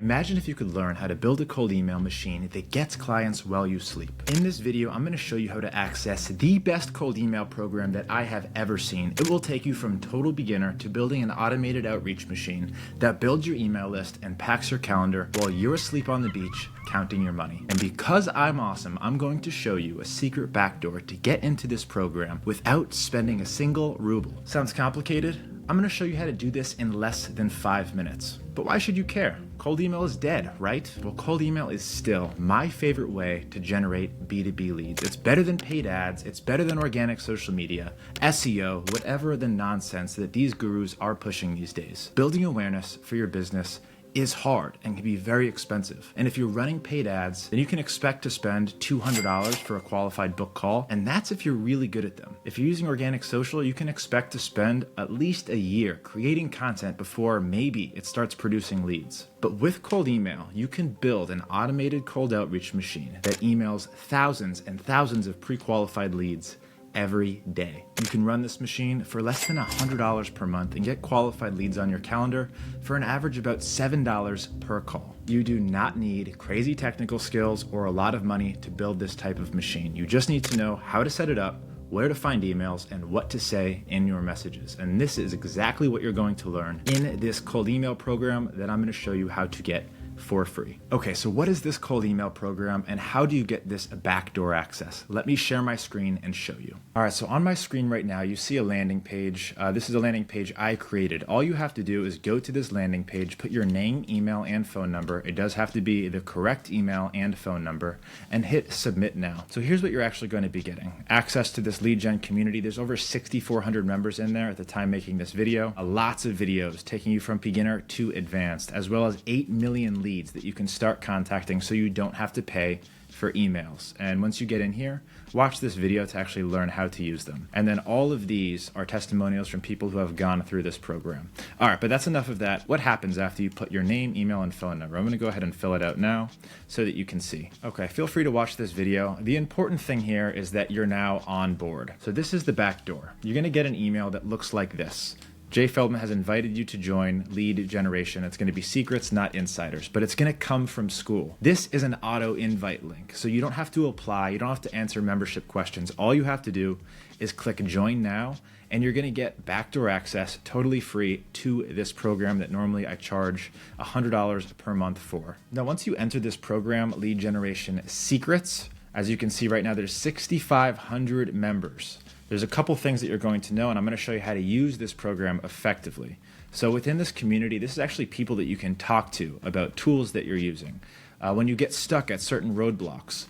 Imagine if you could learn how to build a cold email machine that gets clients while you sleep. In this video, I'm going to show you how to access the best cold email program that I have ever seen. It will take you from total beginner to building an automated outreach machine that builds your email list and packs your calendar while you're asleep on the beach counting your money. And because I'm awesome, I'm going to show you a secret backdoor to get into this program without spending a single ruble. Sounds complicated? I'm going to show you how to do this in less than 5 minutes. But why should you care? Cold email is dead, right? Well, cold email is still my favorite way to generate B2B leads. It's better than paid ads. It's better than organic social media, SEO, whatever the nonsense that these gurus are pushing these days. Building awareness for your business is hard and can be very expensive. And if you're running paid ads, then you can expect to spend $200 for a qualified book call, and that's if you're really good at them. If you're using organic social, you can expect to spend at least a year creating content before maybe it starts producing leads. But with cold email, you can build an automated cold outreach machine that emails thousands and thousands of pre-qualified leads every day. You can run this machine for less than $100 per month and get qualified leads on your calendar for an average about $7 per call. You do not need crazy technical skills or a lot of money to build this type of machine. You just need to know how to set it up, where to find emails, and what to say in your messages. And this is exactly what you're going to learn in this cold email program that I'm going to show you how to get for free. Okay, so what is this cold email program and how do you get this backdoor access? Let me share my screen and show you. All right, so on my screen right now, you see a landing page. This is a landing page I created. All you have to do is go to this landing page, put your name, email, and phone number. It does have to be the correct email and phone number, and hit submit now. So here's what you're actually going to be getting. Access to this lead gen community. There's over 6,400 members in there at the time making this video. Lots of videos taking you from beginner to advanced, as well as 8 million leads that you can start contacting so you don't have to pay for emails. And once you get in here, watch this video to actually learn how to use them. And then all of these are testimonials from people who have gone through this program. All right, but that's enough of that. What happens after you put your name, email, and phone number? I'm going to go ahead and fill it out now so that you can see. Okay, feel free to watch this video. The important thing here is that you're now on board. So this is the back door. You're going to get an email that looks like this. Jay Feldman has invited you to join lead generation. It's going to be secrets, not insiders, but it's going to come from Skool. This is an auto invite link, so you don't have to apply. You don't have to answer membership questions. All you have to do is click join now, and you're going to get backdoor access totally free to this program that normally I charge $100 per month for. Now, once you enter this program, lead generation secrets, as you can see right now, there's 6,500 members. There's a couple things that you're going to know, and I'm going to show you how to use this program effectively. So within this community, this is actually people that you can talk to about tools that you're using. When you get stuck at certain roadblocks,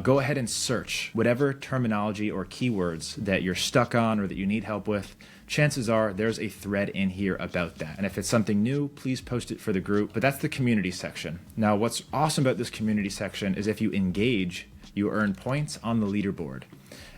go ahead and search whatever terminology or keywords that you're stuck on or that you need help with. Chances are there's a thread in here about that. And if it's something new, please post it for the group. But that's the community section. Now, what's awesome about this community section is if you engage, you earn points on the leaderboard.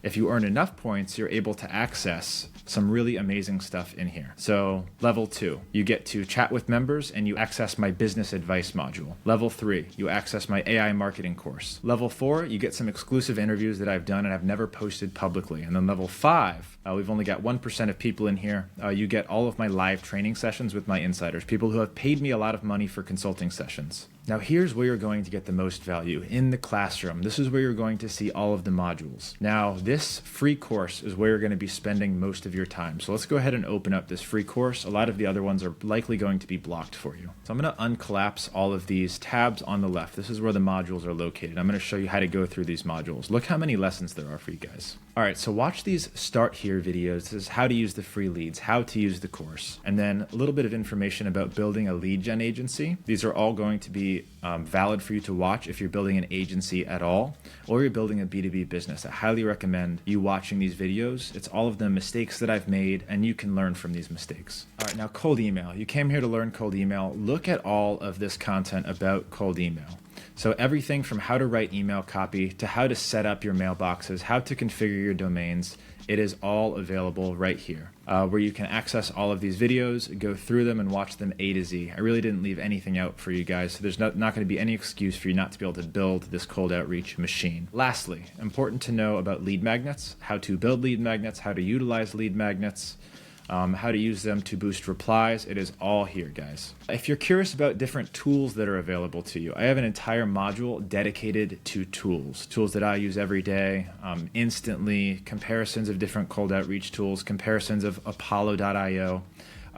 If you earn enough points, you're able to access some really amazing stuff in here. So level 2, you get to chat with members and you access my business advice module. Level 3, you access my AI marketing course. Level 4, you get some exclusive interviews that I've done and I've never posted publicly. And then level 5, we've only got 1% of people in here. You get all of my live training sessions with my insiders, people who have paid me a lot of money for consulting sessions. Now here's where you're going to get the most value, in the classroom. This is where you're going to see all of the modules. Now this free course is where you're going to be spending most of your time. So let's go ahead and open up this free course. A lot of the other ones are likely going to be blocked for you. So I'm going to uncollapse all of these tabs on the left. This is where the modules are located. I'm going to show you how to go through these modules. Look how many lessons there are for you guys. All right, so watch these start here videos. This is how to use the free leads, how to use the course, and then a little bit of information about building a lead gen agency. These are all going to be valid for you to watch if you're building an agency at all, or you're building a B2B business. I highly recommend you watching these videos. It's all of the mistakes that I've made, and you can learn from these mistakes. All right, now cold email. You came here to learn cold email. Look at all of this content about cold email. So everything from how to write email copy to how to set up your mailboxes, how to configure your domains, it is all available right here, where you can access all of these videos, go through them, and watch them A to Z. I really didn't leave anything out for you guys, so there's not going to be any excuse for you not to be able to build this cold outreach machine. Lastly, important to know about lead magnets, how to build lead magnets, how to utilize lead magnets. how to use them to boost replies. It is all here, guys. If you're curious about different tools that are available to you, I have an entire module dedicated to tools that I use every day, instantly, comparisons of different cold outreach tools, comparisons of Apollo.io.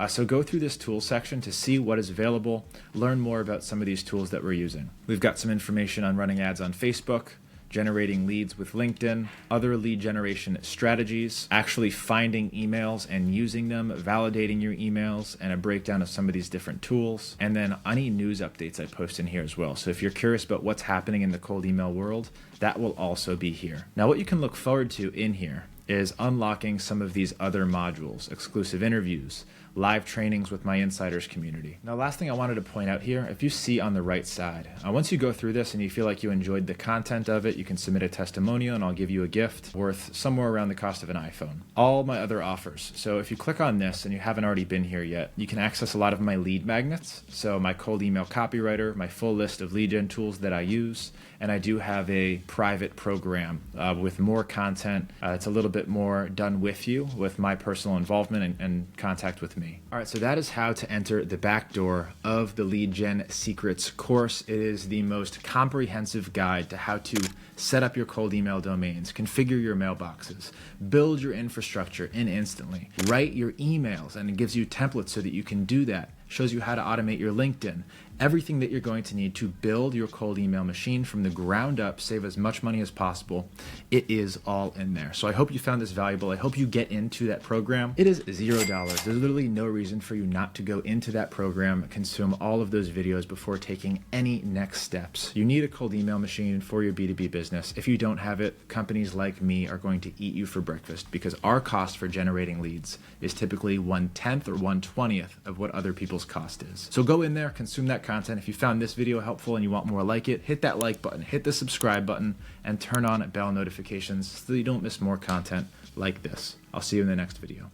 So go through this tool section to see what is available, learn more about some of these tools that we're using. We've got some information on running ads on Facebook, generating leads with LinkedIn, other lead generation strategies, actually finding emails and using them, validating your emails, and a breakdown of some of these different tools, and then any news updates I post in here as well. So if you're curious about what's happening in the cold email world, that will also be here. Now, what you can look forward to in here is unlocking some of these other modules, exclusive interviews, live trainings with my insiders community. Now, last thing I wanted to point out here, if you see on the right side, once you go through this and you feel like you enjoyed the content of it, you can submit a testimonial and I'll give you a gift worth somewhere around the cost of an iPhone. All my other offers. So if you click on this and you haven't already been here yet, you can access a lot of my lead magnets. So my cold email copywriter, my full list of lead gen tools that I use, and I do have a private program with more content. It's a little bit more done with you, with my personal involvement and contact with me. All right, so that is how to enter the back door of the Lead Gen Secrets course. It is the most comprehensive guide to how to set up your cold email domains, configure your mailboxes, build your infrastructure instantly, write your emails, and it gives you templates so that you can do that. Shows you how to automate your LinkedIn, everything that you're going to need to build your cold email machine from the ground up, save as much money as possible. It is all in there. So I hope you found this valuable. I hope you get into that program. It is $0. There's literally no reason for you not to go into that program, consume all of those videos before taking any next steps. You need a cold email machine for your B2B business. If you don't have it, companies like me are going to eat you for breakfast because our cost for generating leads is typically 1/10 or 1/20 of what other people's cost is. So go in there, consume that content. If you found this video helpful and you want more like it, hit that like button, hit the subscribe button, and turn on bell notifications so that you don't miss more content like this. I'll see you in the next video.